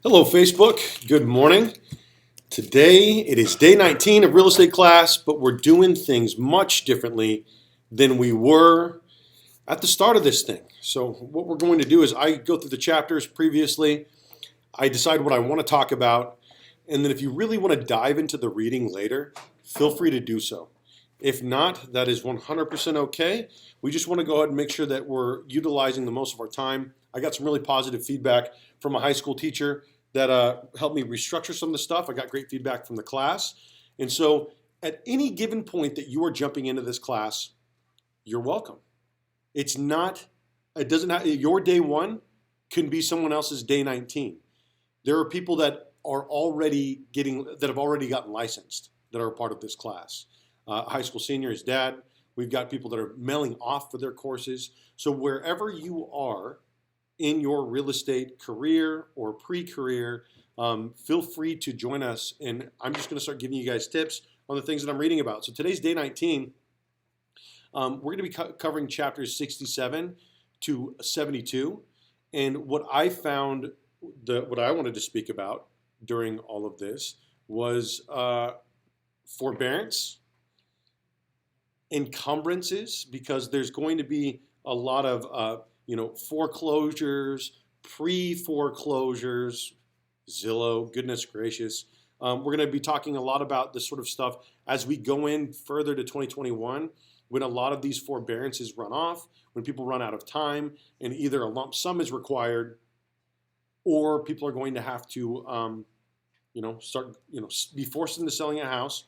Hello, Facebook. Good morning. Today it is day 19 of real estate class, but we're doing things much differently than we were at the start of this thing. So, what we're going to do is I go through the chapters previously, I decide what I want to talk about, and then if you really want to dive into the reading later, feel free to do so. If not, that is 100% okay. We just want to go ahead and make sure that we're utilizing the most of our time. I got some really positive feedback from a high school teacher that helped me restructure some of the stuff. I got great feedback from the class. And so at any given point that you are jumping into this class, you're welcome. It doesn't have, your day one can be someone else's day 19. There are people that have already gotten licensed that are a part of this class. High school seniors, dad. We've got people that are mailing off for their courses. So wherever you are in your real estate career or pre-career, feel free to join us. And I'm just going to start giving you guys tips on the things that I'm reading about. So today's day 19. We're going to be covering chapters 67 to 72. And what I found, what I wanted to speak about during all of this was forbearance, encumbrances, because there's going to be a lot of foreclosures, pre-foreclosures, Zillow, goodness gracious. We're going to be talking a lot about this sort of stuff as we go in further to 2021, when a lot of these forbearances run off, when people run out of time, and either a lump sum is required, or people are going to have to, be forced into selling a house.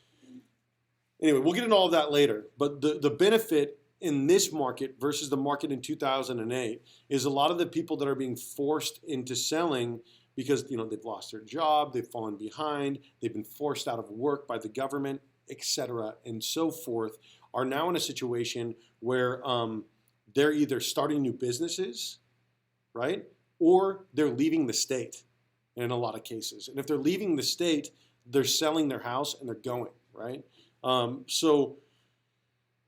Anyway, we'll get into all of that later. But the benefit in this market versus the market in 2008 is a lot of the people that are being forced into selling because they've lost their job, they've fallen behind, they've been forced out of work by the government, etc., and so forth, are now in a situation where they're either starting new businesses, right, or they're leaving the state in a lot of cases. And if they're leaving the state, they're selling their house and they're going, right? So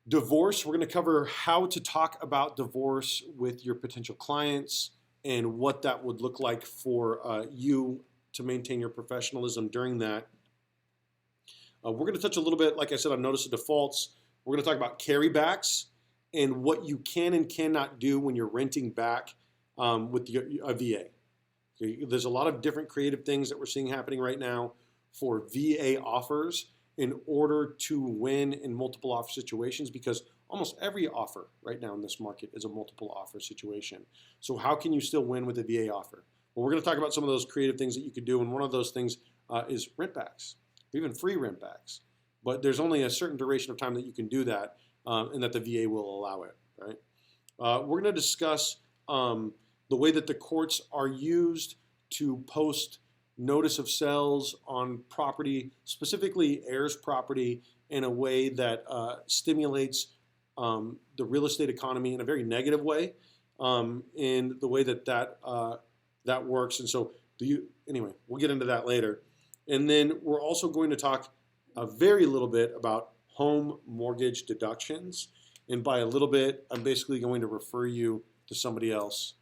divorce, we're going to cover how to talk about divorce with your potential clients and what that would look like for you to maintain your professionalism during that. We're going to touch a little bit, like I said, on notice of defaults. We're going to talk about carrybacks and what you can and cannot do when you're renting back with a VA. There's a lot of different creative things that we're seeing happening right now for VA offers in order to win in multiple offer situations, because almost every offer right now in this market is a multiple offer situation. So how can you still win with a VA offer? Well, we're going to talk about some of those creative things that you could do, and one of those things is rent backs, even free rent backs. But there's only a certain duration of time that you can do that, and that the VA will allow it, right? We're going to discuss the way that the courts are used to post notice of sales on property, specifically heirs property, in a way that stimulates the real estate economy in a very negative way, in the way that works. And so, anyway, we'll get into that later. And then we're also going to talk a very little bit about home mortgage deductions. And by a little bit, I'm basically going to refer you to somebody else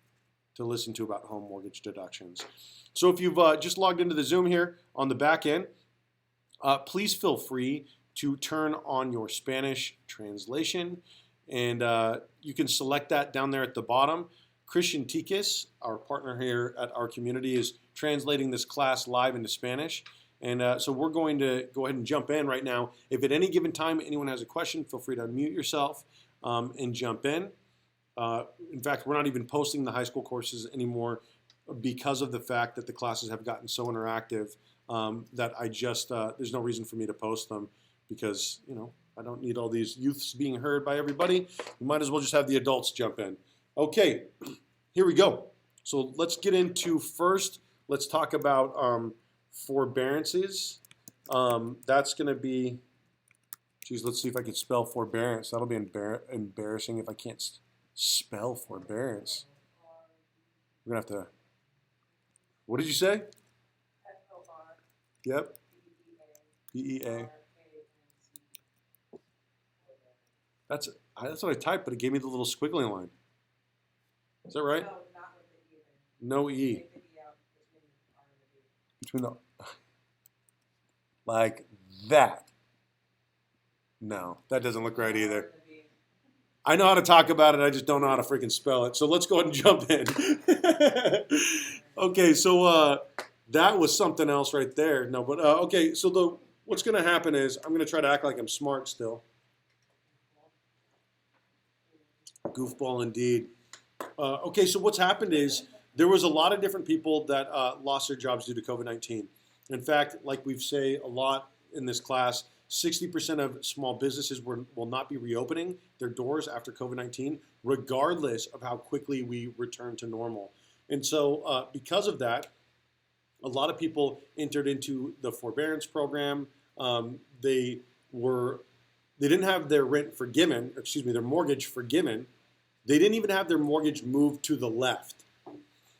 to listen to about home mortgage deductions. So if you've just logged into the Zoom here on the back end, please feel free to turn on your Spanish translation, and you can select that down there at the bottom. Christian Tiquez, our partner here at our community, is translating this class live into Spanish. And so we're going to go ahead and jump in right now. If at any given time anyone has a question, feel free to unmute yourself and jump in. In fact, we're not even posting the high school courses anymore because of the fact that the classes have gotten so interactive that there's no reason for me to post them, because I don't need all these youths being heard by everybody. We might as well just have the adults jump in. Okay, here we go. So let's get into first. Let's talk about forbearances. That's going to be, let's see if I can spell forbearance. That'll be embarrassing if I can't spell forbearance. We're going to have to. What did you say? Yep. BEA. That's what I typed, but it gave me the little squiggly line. Is that right? No E. between the, like that. No, that doesn't look right either. I know how to talk about it, I just don't know how to freaking spell it. So let's go ahead and jump in. Okay, so that was something else right there. No, but okay, so what's going to happen is I'm going to try to act like I'm smart still. Goofball indeed. Okay, so what's happened is there was a lot of different people that lost their jobs due to COVID-19. In fact, like we say a lot in this class, 60% of small businesses will not be reopening their doors after COVID-19, regardless of how quickly we return to normal. And so because of that, a lot of people entered into the forbearance program. They didn't have their rent forgiven, or excuse me, their mortgage forgiven. They didn't even have their mortgage moved to the left.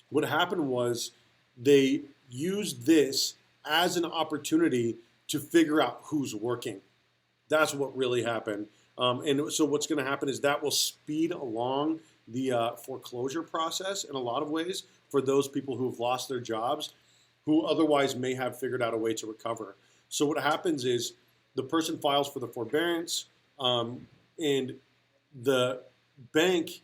What happened was they used this as an opportunity to figure out who's working. That's what really happened. And so what's going to happen is that will speed along the foreclosure process in a lot of ways for those people who have lost their jobs, who otherwise may have figured out a way to recover. So what happens is the person files for the forbearance, and the bank,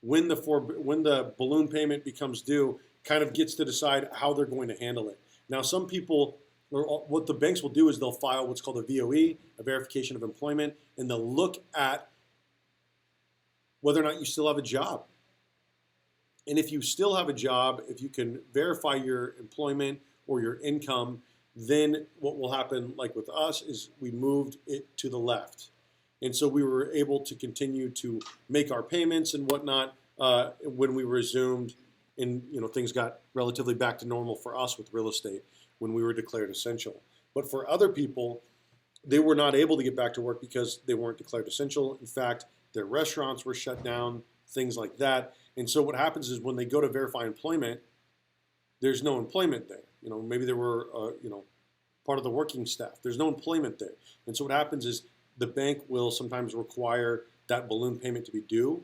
when the balloon payment becomes due, kind of gets to decide how they're going to handle it. Now, some people, or what the banks will do is they'll file what's called a VOE, a verification of employment, and they'll look at whether or not you still have a job. And if you still have a job, if you can verify your employment or your income, then what will happen, like with us, is we moved it to the left. And so we were able to continue to make our payments and whatnot when we resumed, and things got relatively back to normal for us with real estate when we were declared essential. But for other people, they were not able to get back to work because they weren't declared essential. In fact, their restaurants were shut down, things like that. And so what happens is when they go to verify employment, there's no employment there. Maybe they were, part of the working staff. There's no employment there. And so what happens is the bank will sometimes require that balloon payment to be due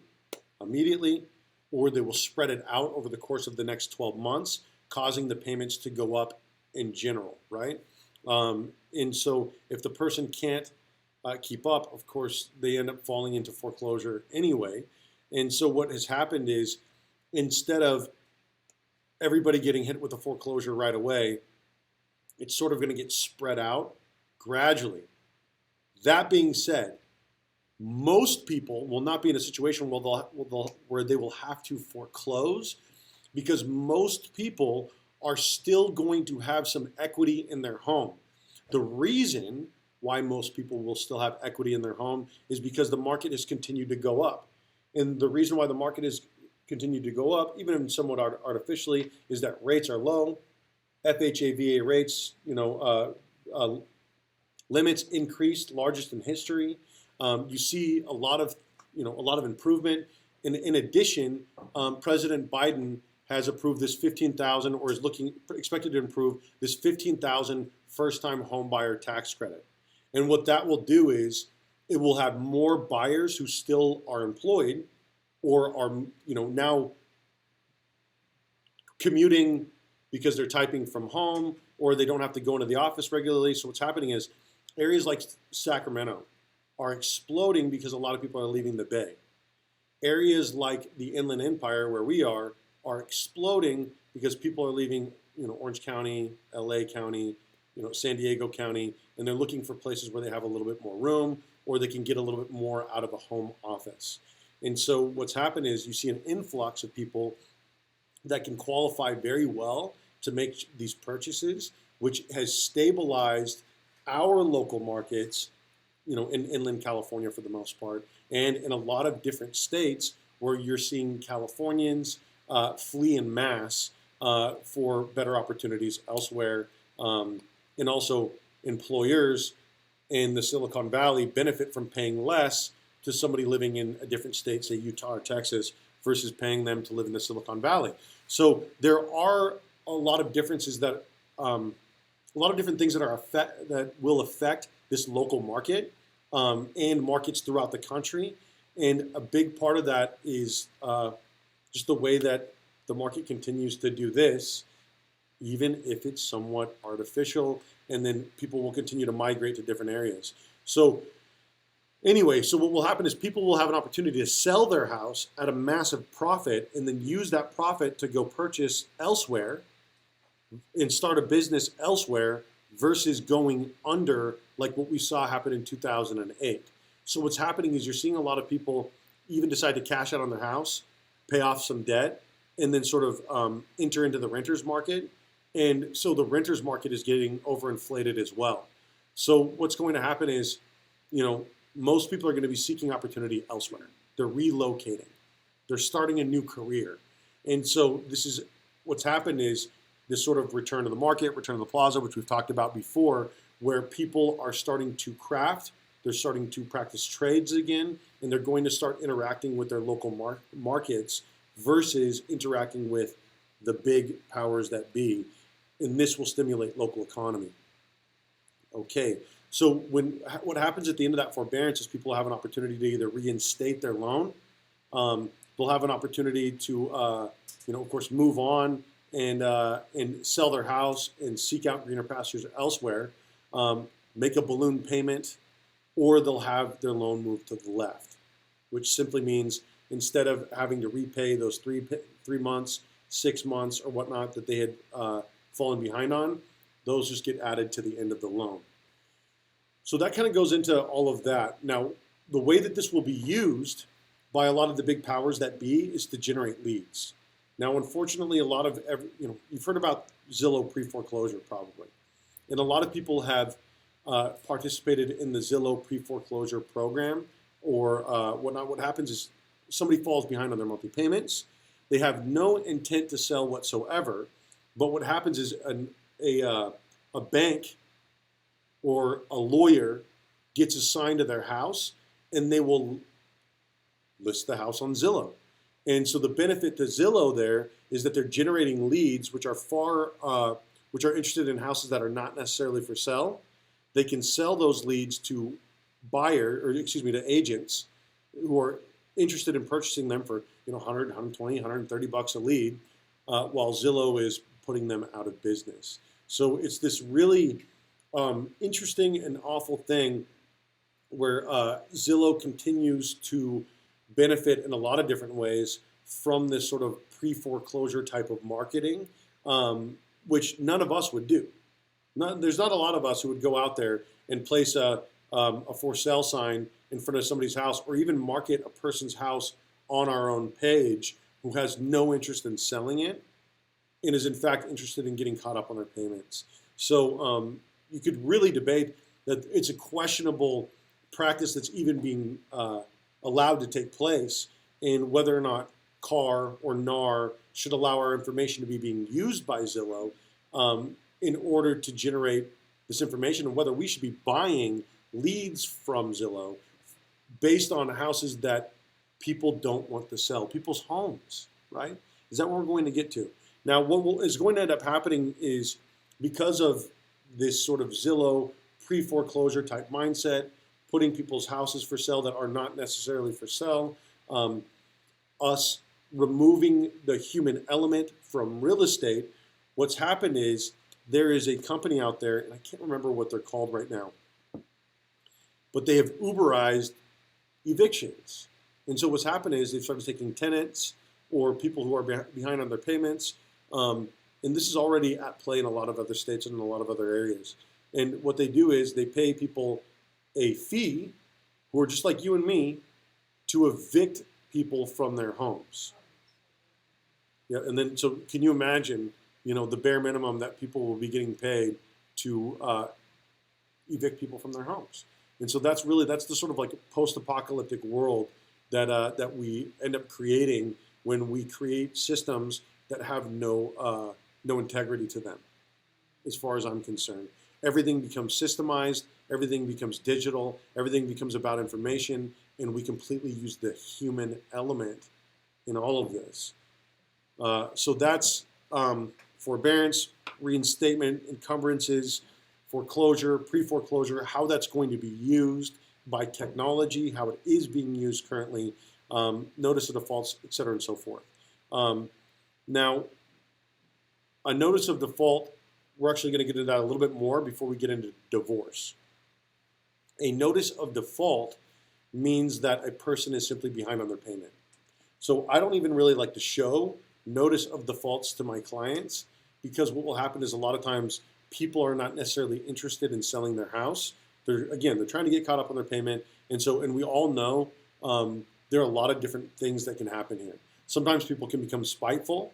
immediately, or they will spread it out over the course of the next 12 months, causing the payments to go up in general, right? And so if the person can't keep up, of course, they end up falling into foreclosure anyway. And so what has happened is, instead of everybody getting hit with a foreclosure right away, it's sort of going to get spread out gradually. That being said, most people will not be in a situation where they will have to foreclose, because most people are still going to have some equity in their home. The reason why most people will still have equity in their home is because the market has continued to go up. And the reason why the market has continued to go up, even somewhat artificially, is that rates are low. FHA, VA rates, limits increased, largest in history. You see a lot of improvement. In addition, President Biden has approved this 15,000, or is expected to approve this 15,000 first-time home buyer tax credit. And what that will do is it will have more buyers who still are employed or are now commuting because they're typing from home, or they don't have to go into the office regularly. So what's happening is areas like Sacramento are exploding because a lot of people are leaving the Bay. Areas like the Inland Empire, where we are exploding because people are leaving, Orange County, LA County, San Diego County, and they're looking for places where they have a little bit more room, or they can get a little bit more out of a home office. And so what's happened is you see an influx of people that can qualify very well to make these purchases, which has stabilized our local markets, in inland California for the most part, and in a lot of different states where you're seeing Californians flee en masse for better opportunities elsewhere. And also employers in the Silicon Valley benefit from paying less to somebody living in a different state, say Utah or Texas, versus paying them to live in the Silicon Valley. So there are a lot of differences that, a lot of different things that will affect this local market and markets throughout the country. And a big part of that is just the way that the market continues to do this. even if it's somewhat artificial, and then people will continue to migrate to different areas. So anyway, so what will happen is people will have an opportunity to sell their house at a massive profit and then use that profit to go purchase elsewhere and start a business elsewhere versus going under like what we saw happen in 2008. So what's happening is you're seeing a lot of people even decide to cash out on their house, pay off some debt, and then sort of enter into the renters market. And so the renters market is getting overinflated as well. So what's going to happen is, most people are going to be seeking opportunity elsewhere. They're relocating. They're starting a new career. And so this is what's happened is this sort of return to the market, return to the plaza, which we've talked about before, where people are starting to craft, they're starting to practice trades again, and they're going to start interacting with their local markets versus interacting with the big powers that be. And this will stimulate local economy. Okay, so what happens at the end of that forbearance is people have an opportunity to either reinstate their loan, they'll have an opportunity to, of course, move on and sell their house and seek out greener pastures elsewhere, make a balloon payment, or they'll have their loan moved to the left, which simply means instead of having to repay those 3 months, 6 months, or whatnot that they had fallen behind on, those just get added to the end of the loan. So that kind of goes into all of that. Now, the way that this will be used by a lot of the big powers that be is to generate leads. Now, unfortunately, a lot of, you've heard about Zillow pre-foreclosure probably. And a lot of people have participated in the Zillow pre-foreclosure program or whatnot. What happens is somebody falls behind on their monthly payments. They have no intent to sell whatsoever. But what happens is a bank or a lawyer gets assigned to their house, and they will list the house on Zillow. And so the benefit to Zillow there is that they're generating leads which are interested in houses that are not necessarily for sale. They can sell those leads to to agents who are interested in purchasing them for 100, 120, 130 bucks a lead, while Zillow is putting them out of business. So it's this really interesting and awful thing where Zillow continues to benefit in a lot of different ways from this sort of pre-foreclosure type of marketing, which none of us would do. There's not a lot of us who would go out there and place a for sale sign in front of somebody's house or even market a person's house on our own page who has no interest in selling it and is in fact interested in getting caught up on their payments. So you could really debate that it's a questionable practice that's even being allowed to take place, and whether or not CAR or NAR should allow our information to be being used by Zillow in order to generate this information, and whether we should be buying leads from Zillow based on houses that people don't want to sell, people's homes, right? Is that what we're going to get to? Now, what is going to end up happening is because of this sort of Zillow pre-foreclosure type mindset, putting people's houses for sale that are not necessarily for sale, us removing the human element from real estate, what's happened is there is a company out there, and I can't remember what they're called right now, but they have Uberized evictions. And so what's happened is they've started taking tenants or people who are behind on their payments, and this is already at play in a lot of other states and in a lot of other areas. And what they do is they pay people a fee who are just like you and me to evict people from their homes. Yeah, and then so can you imagine, the bare minimum that people will be getting paid to evict people from their homes? And so that's the sort of like post-apocalyptic world that we end up creating when we create systems that have no integrity to them, as far as I'm concerned. Everything becomes systemized, everything becomes digital, everything becomes about information, and we completely use the human element in all of this. So that's forbearance, reinstatement, encumbrances, foreclosure, pre-foreclosure, how that's going to be used by technology, how it is being used currently, notice of defaults, et cetera, and so forth. Now, A notice of default, we're actually going to get into that a little bit more before we get into divorce. A notice of default means that a person is simply behind on their payment. So I don't even really like to show notice of defaults to my clients, because what will happen is a lot of times people are not necessarily interested in selling their house. They're trying to get caught up on their payment. And we all know there are a lot of different things that can happen here. Sometimes people can become spiteful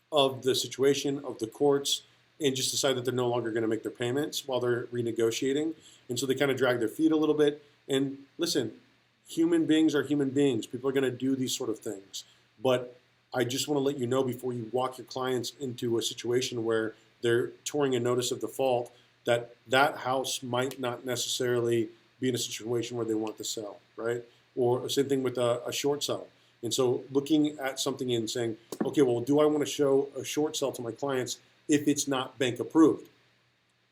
of the situation, of the courts, and just decide that they're no longer going to make their payments while they're renegotiating. And so they kind of drag their feet a little bit. And listen, human beings are human beings. People are going to do these sort of things. But I just want to let you know before you walk your clients into a situation where they're touring a notice of default, that that house might not necessarily be in a situation where they want to sell, right? Or same thing with a short sell. And so looking at something and saying, okay, well, do I want to show a short sell to my clients if it's not bank approved?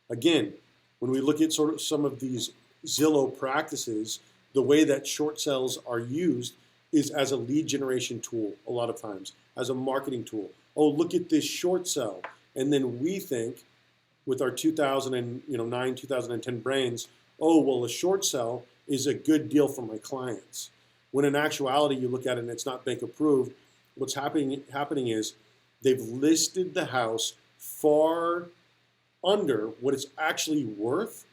Again, when we look at sort of some of these Zillow practices, the way that short sells are used is as a lead generation tool a lot of times, as a marketing tool. Oh, look at this short sell. And then we think with our 2009, 2010 brains, oh, well, a short sell is a good deal for my clients. When in actuality, you look at it and it's not bank approved, what's happening is they've listed the house far under what it's actually worth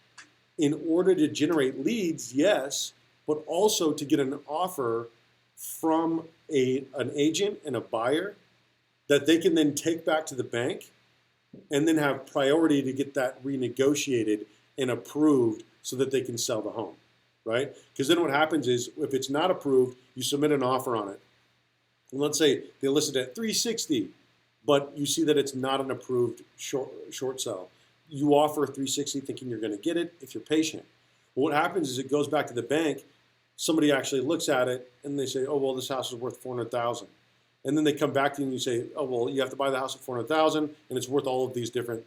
in order to generate leads, yes, but also to get an offer from an agent and a buyer that they can then take back to the bank and then have priority to get that renegotiated and approved so that they can sell the home, right? Because then what happens is if it's not approved, you submit an offer on it. And let's say they listed at $360, but you see that it's not an approved short sell. You offer $360 thinking you're going to get it if you're patient. Well, what happens is it goes back to the bank. Somebody actually looks at it and they say, oh, well, this house is worth $400,000. And then they come back to you and you say, oh, well, you have to buy the house at $400,000 and it's worth all of these different,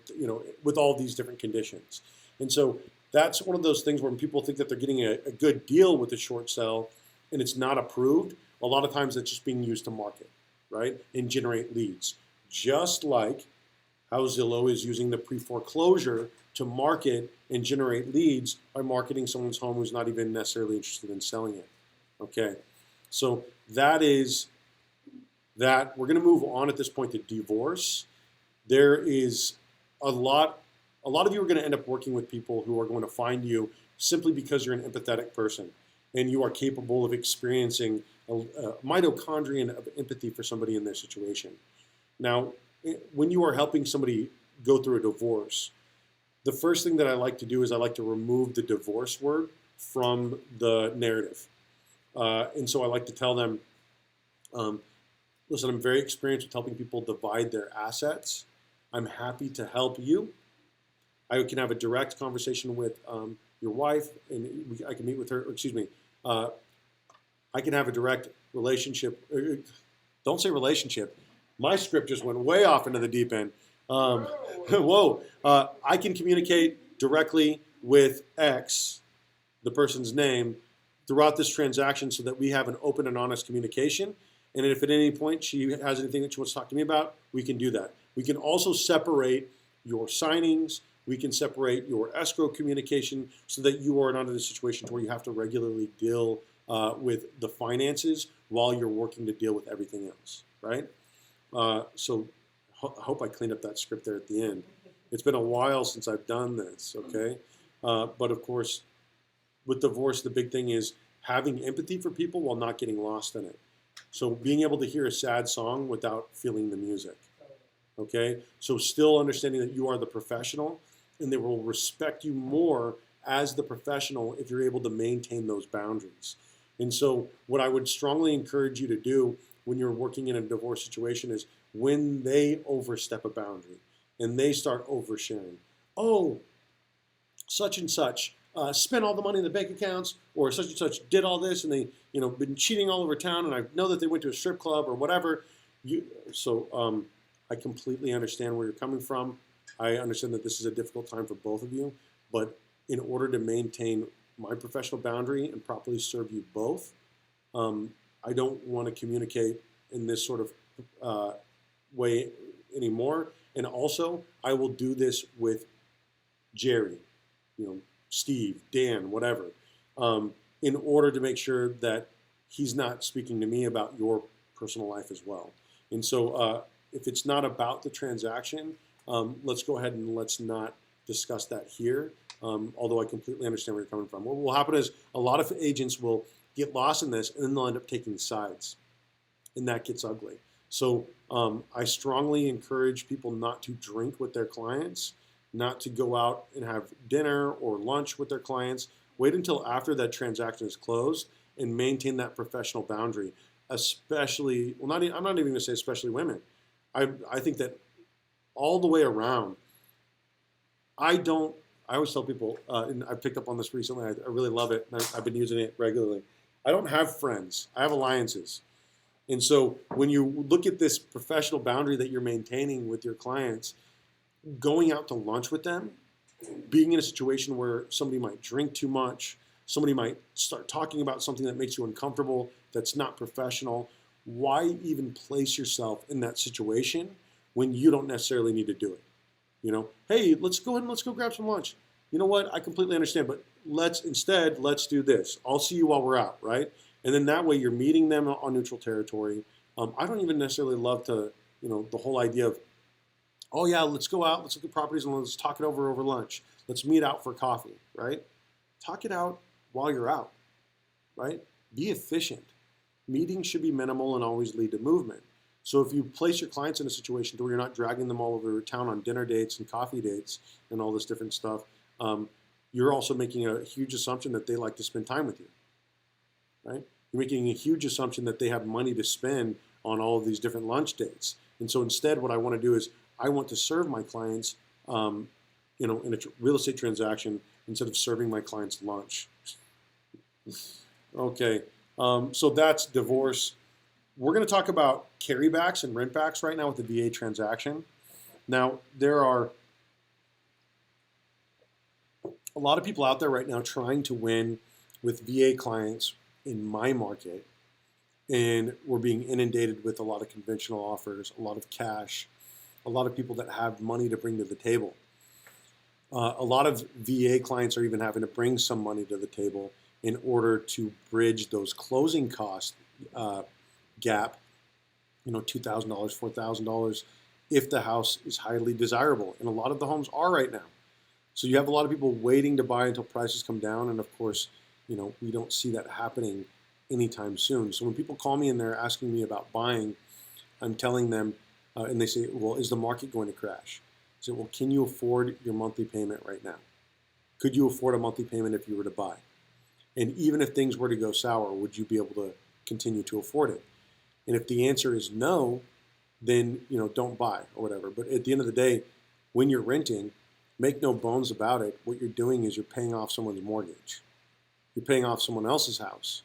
with all of these different conditions. And so that's one of those things where people think that they're getting a good deal with a short sell and it's not approved. A lot of times it's just being used to market, right, and generate leads. Just like how Zillow is using the pre-foreclosure to market and generate leads by marketing someone's home who's not even necessarily interested in selling it. Okay, so that is that. We're going to move on at this point to divorce. There is a lot of you are going to end up working with people who are going to find you simply because you're an empathetic person and you are capable of experiencing a mitochondrion of empathy for somebody in their situation. Now, when you are helping somebody go through a divorce, the first thing that I like to do is I like to remove the divorce word from the narrative. And so I like to tell them, listen, I'm very experienced with helping people divide their assets. I'm happy to help you. I can have a direct conversation with your wife, and I can meet with her, I can have a direct relationship. Don't say relationship. My script just went way off into the deep end. Whoa. I can communicate directly with X, the person's name, throughout this transaction so that we have an open and honest communication. And if at any point she has anything that she wants to talk to me about, we can do that. We can also separate your signings. We can separate your escrow communication so that you are not in a situation where you have to regularly deal with the finances while you're working to deal with everything else, right? So I hope I cleaned up that script there at the end. It's been a while since I've done this, okay? But of course, with divorce, the big thing is having empathy for people while not getting lost in it. So being able to hear a sad song without feeling the music, okay? So still understanding that you are the professional and they will respect you more as the professional if you're able to maintain those boundaries. And so what I would strongly encourage you to do when you're working in a divorce situation is when they overstep a boundary and they start oversharing. Oh, such and such spent all the money in the bank accounts, or such and such did all this and they, been cheating all over town, and I know that they went to a strip club or whatever. I completely understand where you're coming from. I understand that this is a difficult time for both of you, but in order to maintain my professional boundary and properly serve you both, I don't want to communicate in this sort of way anymore. And also, I will do this with Jerry, Steve, Dan, whatever, in order to make sure that he's not speaking to me about your personal life as well. And so if it's not about the transaction, let's go ahead and let's not discuss that here, although I completely understand where you're coming from. What will happen is a lot of agents will get lost in this, and then they'll end up taking sides, and that gets ugly. So I strongly encourage people not to drink with their clients, not to go out and have dinner or lunch with their clients. Wait until after that transaction is closed and maintain that professional boundary, especially, well, I'm not even going to say especially women. I think that all the way around, I always tell people, and I picked up on this recently, I really love it, and I've been using it regularly. I don't have friends, I have alliances. And so when you look at this professional boundary that you're maintaining with your clients, going out to lunch with them, being in a situation where somebody might drink too much, somebody might start talking about something that makes you uncomfortable, that's not professional, why even place yourself in that situation when you don't necessarily need to do it? Hey, let's go ahead and let's go grab some lunch. You know what? I completely understand, but let's do this. I'll see you while we're out, right? And then that way you're meeting them on neutral territory. I don't even necessarily love to, the whole idea of, oh yeah, let's go out, let's look at properties and let's talk it over lunch. Let's meet out for coffee, right? Talk it out while you're out, right? Be efficient. Meetings should be minimal and always lead to movement. So if you place your clients in a situation where you're not dragging them all over town on dinner dates and coffee dates and all this different stuff, you're also making a huge assumption that they like to spend time with you, right? You're making a huge assumption that they have money to spend on all of these different lunch dates. And so instead, what I want to do is I want to serve my clients, in a real estate transaction instead of serving my clients lunch. Okay, so that's divorce. We're going to talk about carrybacks and rentbacks right now with the VA transaction. Now, there are a lot of people out there right now trying to win with VA clients in my market, and we're being inundated with a lot of conventional offers, a lot of cash, a lot of people that have money to bring to the table. A lot of VA clients are even having to bring some money to the table in order to bridge those closing costs gap, $2,000, $4,000, if the house is highly desirable. And a lot of the homes are right now. So you have a lot of people waiting to buy until prices come down. And of course, we don't see that happening anytime soon. So when people call me and they're asking me about buying, I'm telling them, and they say, well, is the market going to crash? I say, well, can you afford your monthly payment right now? Could you afford a monthly payment if you were to buy? And even if things were to go sour, would you be able to continue to afford it? And if the answer is no, then don't buy or whatever. But at the end of the day, when you're renting, make no bones about it. What you're doing is you're paying off someone's mortgage. You're paying off someone else's house.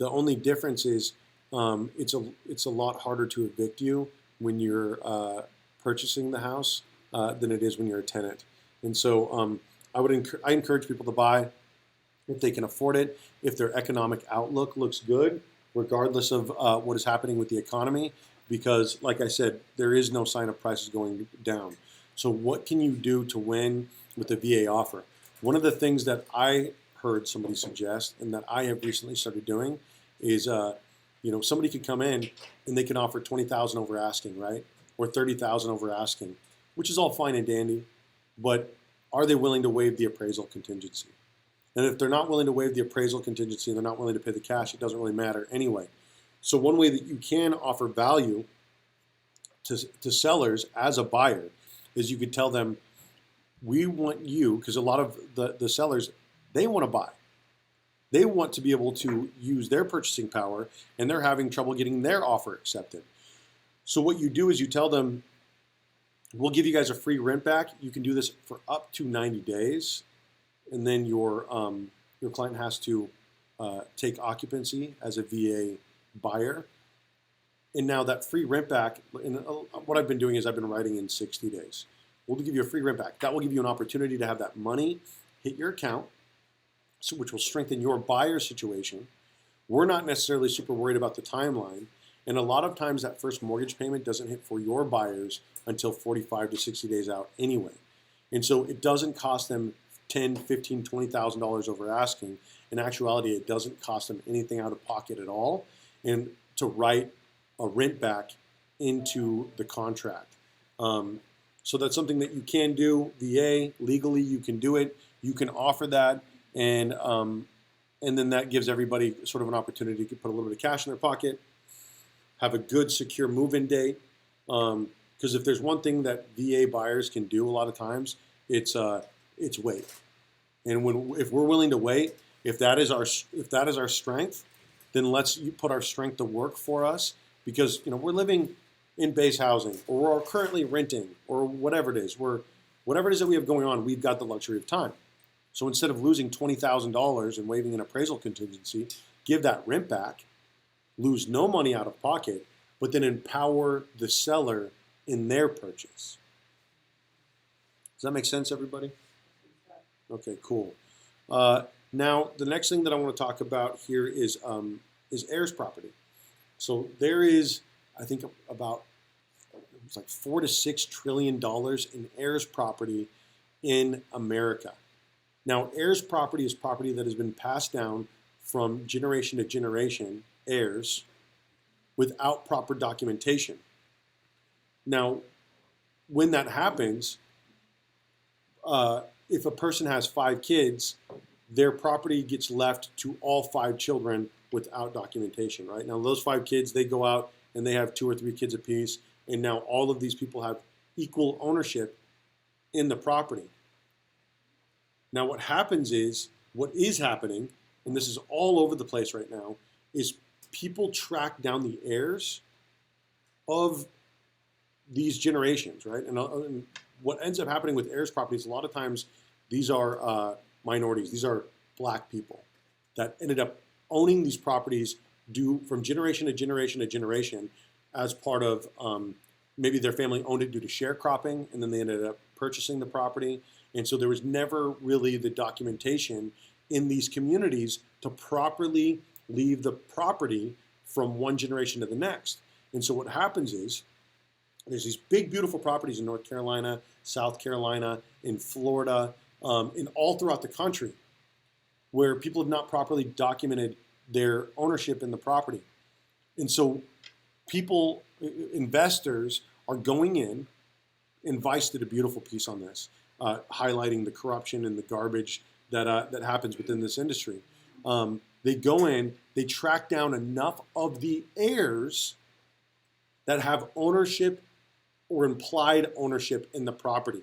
The only difference is it's a lot harder to evict you when you're purchasing the house than it is when you're a tenant. And so I encourage people to buy if they can afford it, if their economic outlook looks good, regardless of what is happening with the economy, because like I said, there is no sign of prices going down. So what can you do to win with the VA offer? One of the things that I heard somebody suggest and that I have recently started doing is, somebody could come in and they can offer $20,000 over asking, right? Or $30,000 over asking, which is all fine and dandy, but are they willing to waive the appraisal contingency? And if they're not willing to waive the appraisal contingency and they're not willing to pay the cash, it doesn't really matter anyway. So one way that you can offer value to sellers as a buyer is you could tell them, we want you, because a lot of the sellers, they want to buy. They want to be able to use their purchasing power, and they're having trouble getting their offer accepted. So what you do is you tell them, we'll give you guys a free rent back. You can do this for up to 90 days. And then your client has to take occupancy as a VA buyer. And now that free rent back, and what I've been doing is I've been writing in 60 days. We'll give you a free rent back. That will give you an opportunity to have that money hit your account, which will strengthen your buyer situation. We're not necessarily super worried about the timeline. And a lot of times that first mortgage payment doesn't hit for your buyers until 45 to 60 days out anyway. And so it doesn't cost them $10, $15, $20,000 over asking. In actuality, it doesn't cost them anything out of pocket at all, and to write a rent back into the contract. So that's something that you can do. VA, legally, you can do it. You can offer that, and then that gives everybody sort of an opportunity to put a little bit of cash in their pocket, have a good, secure move-in date. Because if there's one thing that VA buyers can do a lot of times, it's wait. And if we're willing to wait, if that is our strength, then let's put our strength to work for us, because we're living in base housing, or we're currently renting, or whatever it is. Whatever it is that we have going on, we've got the luxury of time. So instead of losing $20,000 and waiving an appraisal contingency, give that rent back, lose no money out of pocket, but then empower the seller in their purchase. Does that make sense, everybody? Okay, cool. Now, the next thing that I want to talk about here is heirs property. So there is, I think, about it's like $4 to $6 trillion in heirs property in America. Now, heirs property is property that has been passed down from generation to generation, heirs, without proper documentation. Now, when that happens, if a person has 5 kids, their property gets left to all 5 children without documentation, right? Now, those 5 kids, they go out and they have 2 or 3 kids apiece, and now all of these people have equal ownership in the property. Now, what is happening, and this is all over the place right now, is people track down the heirs of these generations, right? And what ends up happening with heirs properties, a lot of times these are minorities. These are black people that ended up owning these properties from generation to generation to generation as part of maybe their family owned it due to sharecropping, and then they ended up purchasing the property. And so there was never really the documentation in these communities to properly leave the property from one generation to the next. And so what happens is there's these big, beautiful properties in North Carolina, South Carolina, in Florida, and all throughout the country where people have not properly documented their ownership in the property. And so investors are going in, and Vice did a beautiful piece on this, highlighting the corruption and the garbage that happens within this industry. They go in, they track down enough of the heirs that have ownership or implied ownership in the property,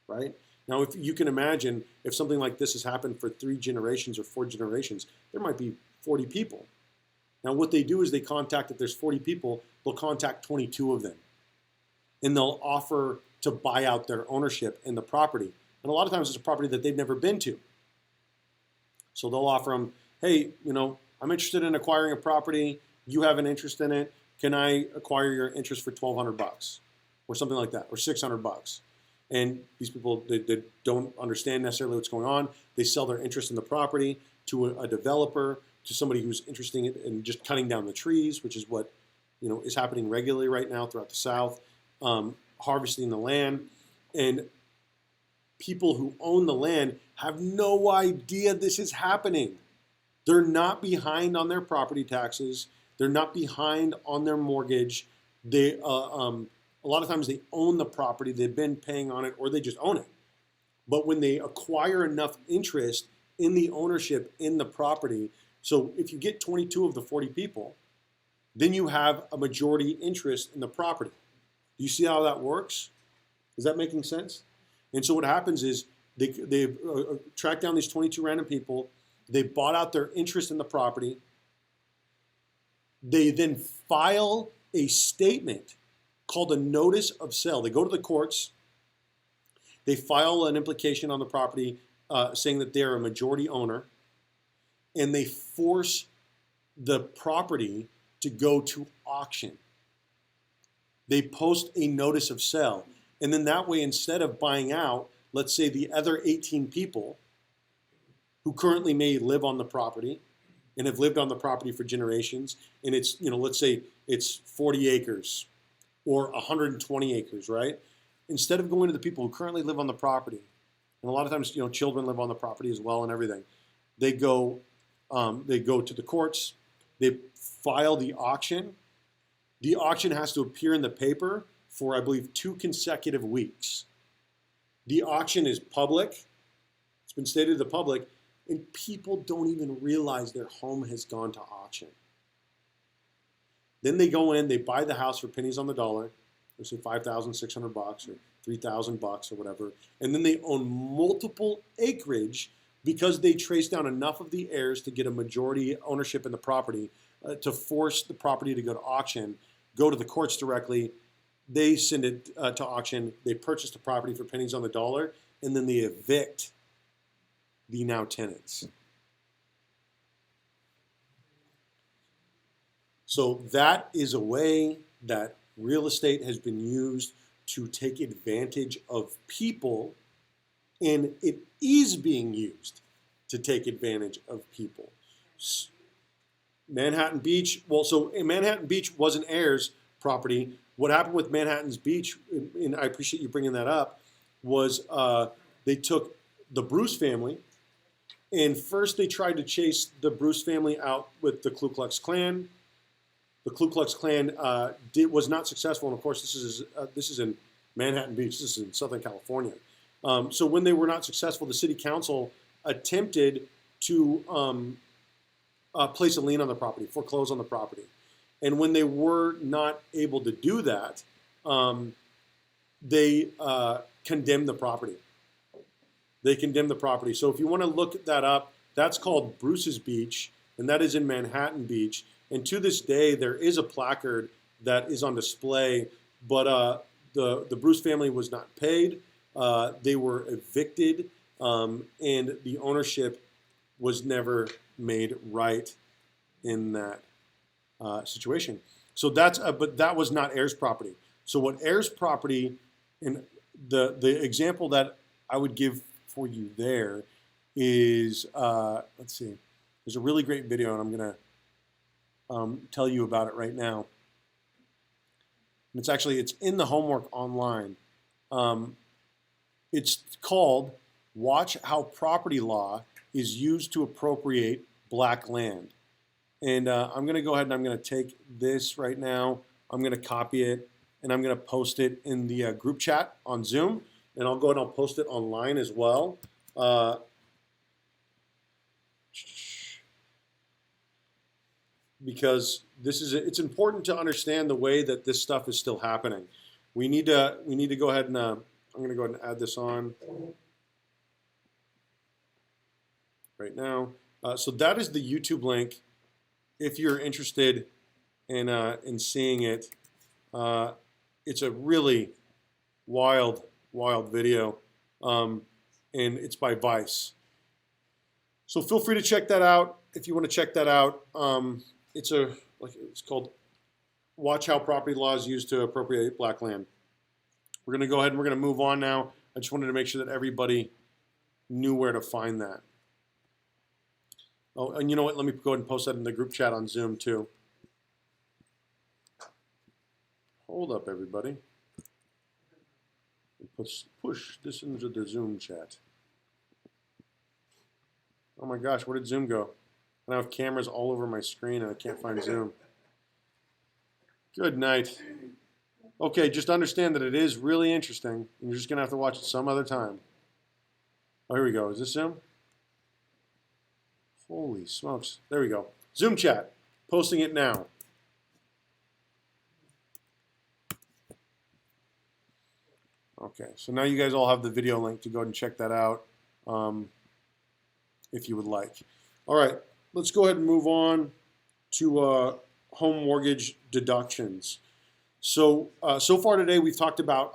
right? Now, if you can imagine, if something like this has happened for 3 generations or 4 generations, there might be 40 people. Now, what they do is they contact, if there's 40 people, they'll contact 22 of them. And they'll offer to buy out their ownership in the property. And a lot of times it's a property that they've never been to. So they'll offer them, hey, I'm interested in acquiring a property. You have an interest in it. Can I acquire your interest for $1,200 or something like that, or $600? And these people, they don't understand necessarily what's going on. They sell their interest in the property to a developer, to somebody who's interested in just cutting down the trees, which is what is happening regularly right now throughout the South, harvesting the land. And people who own the land have no idea this is happening. They're not behind on their property taxes. They're not behind on their mortgage. They a lot of times they own the property. They've been paying on it, or they just own it. But when they acquire enough interest in the ownership in the property, so if you get 22 of the 40 people, then you have a majority interest in the property. Do you see how that works? Is that making sense? And so what happens is they track down these 22 random people. They bought out their interest in the property. They then file a statement called a notice of sale. They go to the courts. They file an implication on the property saying that they're a majority owner, and they force the property to go to auction. They post a notice of sale, and then that way, instead of buying out, let's say the other 18 people who currently may live on the property and have lived on the property for generations, and it's, let's say it's 40 acres or 120 acres, right? Instead of going to the people who currently live on the property, and a lot of times, children live on the property as well and everything, they go to the courts, they file the auction. The auction has to appear in the paper for, I believe, 2 consecutive weeks. The auction is public. It's been stated to the public, and people don't even realize their home has gone to auction. Then they go in, they buy the house for pennies on the dollar, let's say $5,600 or $3,000 or whatever, and then they own multiple acreage because they trace down enough of the heirs to get a majority ownership in the property to force the property to go to auction, go to the courts directly. They send it to auction. They purchase the property for pennies on the dollar, and then they evict the now tenants. So that is a way that real estate has been used to take advantage of people, and it is being used to take advantage of people. Manhattan Beach, so Manhattan Beach was an heirs property. What happened with Manhattan's Beach, and I appreciate you bringing that up, was they took the Bruce family, and first they tried to chase the Bruce family out with the Ku Klux Klan. The Ku Klux Klan was not successful, and of course this is in Manhattan Beach. This is in Southern California. So when they were not successful, the city council attempted to place a lien on the property, foreclose on the property. And when they were not able to do that, they condemned the property. They condemned the property. So if you want to look that up, that's called Bruce's Beach, and that is in Manhattan Beach. And to this day, there is a placard that is on display, but the Bruce family was not paid. They were evicted, and the ownership was never made right in that situation. So but that was not heirs property. So what heirs property, and the example that I would give for you there is, let's see, there's a really great video, and I'm gonna tell you about it right now. And it's in the homework online. It's called "Watch How Property Law is Used to Appropriate Black Land." And I'm going to go ahead and I'm going to take this right now. I'm going to copy it, and I'm going to post it in the group chat on Zoom. And I'll go ahead and I'll post it online as well. Because it's important to understand the way that this stuff is still happening. We need to go ahead and I'm going to go ahead and add this on right now. So that is the YouTube link. If you're interested in seeing it, it's a really wild video, and it's by Vice. So feel free to check that out if you want to check that out. It's called "Watch How Property Law is Used to Appropriate Black Land." We're going to go ahead and we're going to move on now. I just wanted to make sure that everybody knew where to find that. Oh, and you know what? Let me go ahead and post that in the group chat on Zoom too. Hold up, everybody. Push this into the Zoom chat. Oh my gosh, where did Zoom go? I have cameras all over my screen and I can't find Zoom. Good night. Okay, just understand that it is really interesting, and you're just going to have to watch it some other time. Oh, here we go. Is this Zoom? Holy smokes. There we go. Zoom chat. Posting it now. Okay, so now you guys all have the video link to go ahead and check that out if you would like. All right, let's go ahead and move on to home mortgage deductions. So so far today we've talked about,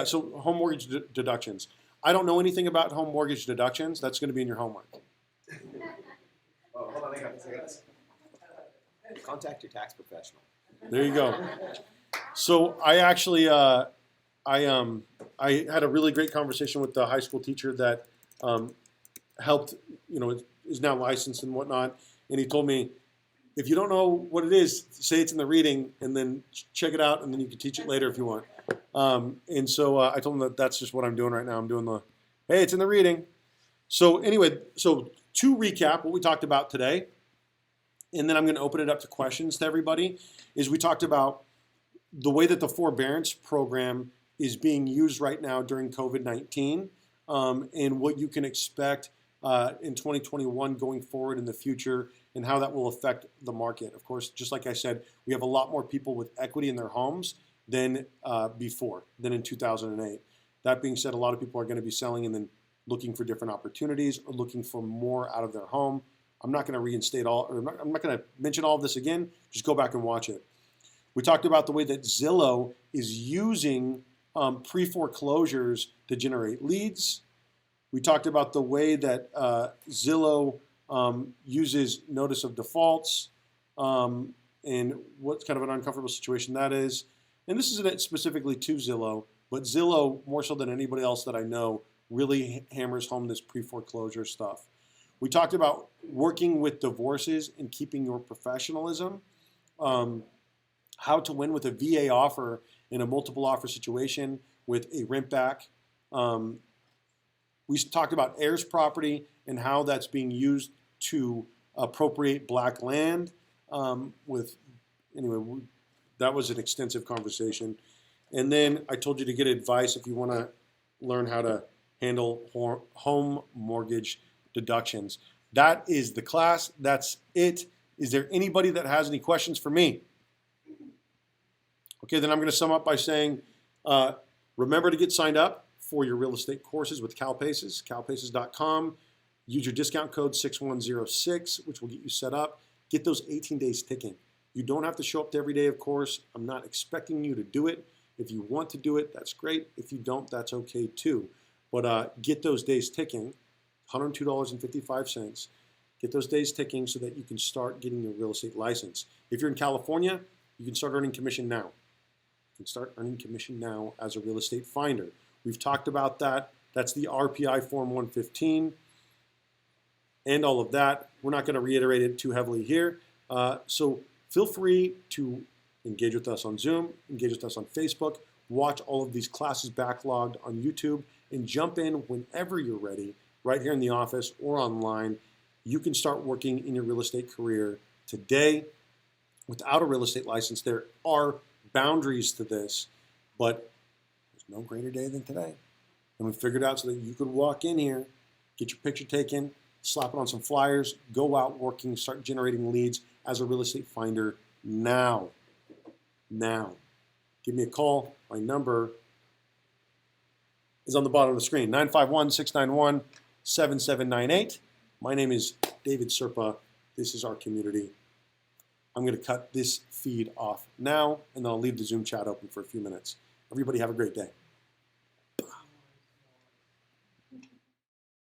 so home mortgage deductions. I don't know anything about home mortgage deductions. That's going to be in your homework. Oh, hold on, I got this. Contact your tax professional. There you go. So I actually, I had a really great conversation with the high school teacher that helped, is now licensed and whatnot. And he told me, If you don't know what it is, say it's in the reading, and then check it out, and then you can teach it later if you want. And so I told them that that's just what I'm doing right now. I'm doing the, hey, it's in the reading. So anyway, so to recap what we talked about today, and then I'm going to open it up to questions to everybody, is we talked about the way that the forbearance program is being used right now during COVID-19, and what you can expect in 2021 going forward in the future, and how that will affect the market. Of course, just like I said, we have a lot more people with equity in their homes than than in 2008. That being said, a lot of people are going to be selling and then looking for different opportunities or looking for more out of their home. I'm not going to reinstate all, or I'm not going to mention all of this again. Just go back and watch it. We talked about the way that Zillow is using pre-foreclosures to generate leads. We talked about the way that Zillow uses notice of defaults and what kind of an uncomfortable situation that is. And this isn't specifically to Zillow, but Zillow, more so than anybody else that I know, really hammers home this pre-foreclosure stuff. We talked about working with divorces and keeping your professionalism, how to win with a VA offer in a multiple offer situation with a rent back. We talked about heirs property and how that's being used to appropriate black land. Anyway, that was an extensive conversation. And then I told you to get advice if you want to learn how to handle home mortgage deductions. That is the class. That's it. Is there anybody that has any questions for me? Okay, then I'm going to sum up by saying, remember to get signed up for your real estate courses with CalPaces, calpaces.com. Use your discount code 6106, which will get you set up. Get those 18 days ticking. You don't have to show up to every day, of course. I'm not expecting you to do it. If you want to do it, that's great. If you don't, that's okay too. But get those days ticking, $102.55. Get those days ticking so that you can start getting your real estate license. If you're in California, you can start earning commission now. You can start earning commission now as a real estate finder. We've talked about that. That's the RPI Form 115 and all of that. We're not going to reiterate it too heavily here. So feel free to engage with us on Zoom, engage with us on Facebook, watch all of these classes backlogged on YouTube, and jump in whenever you're ready, right here in the office or online. You can start working in your real estate career today. Without a real estate license, there are boundaries to this, but there's no greater day than today. And we figured out so that you could walk in here, get your picture taken, slap it on some flyers, go out working, start generating leads as a real estate finder now. Now. Give me a call. My number is on the bottom of the screen, 951-691-7798. My name is David Serpa. This is our community. I'm going to cut this feed off now, and then I'll leave the Zoom chat open for a few minutes. Everybody have a great day.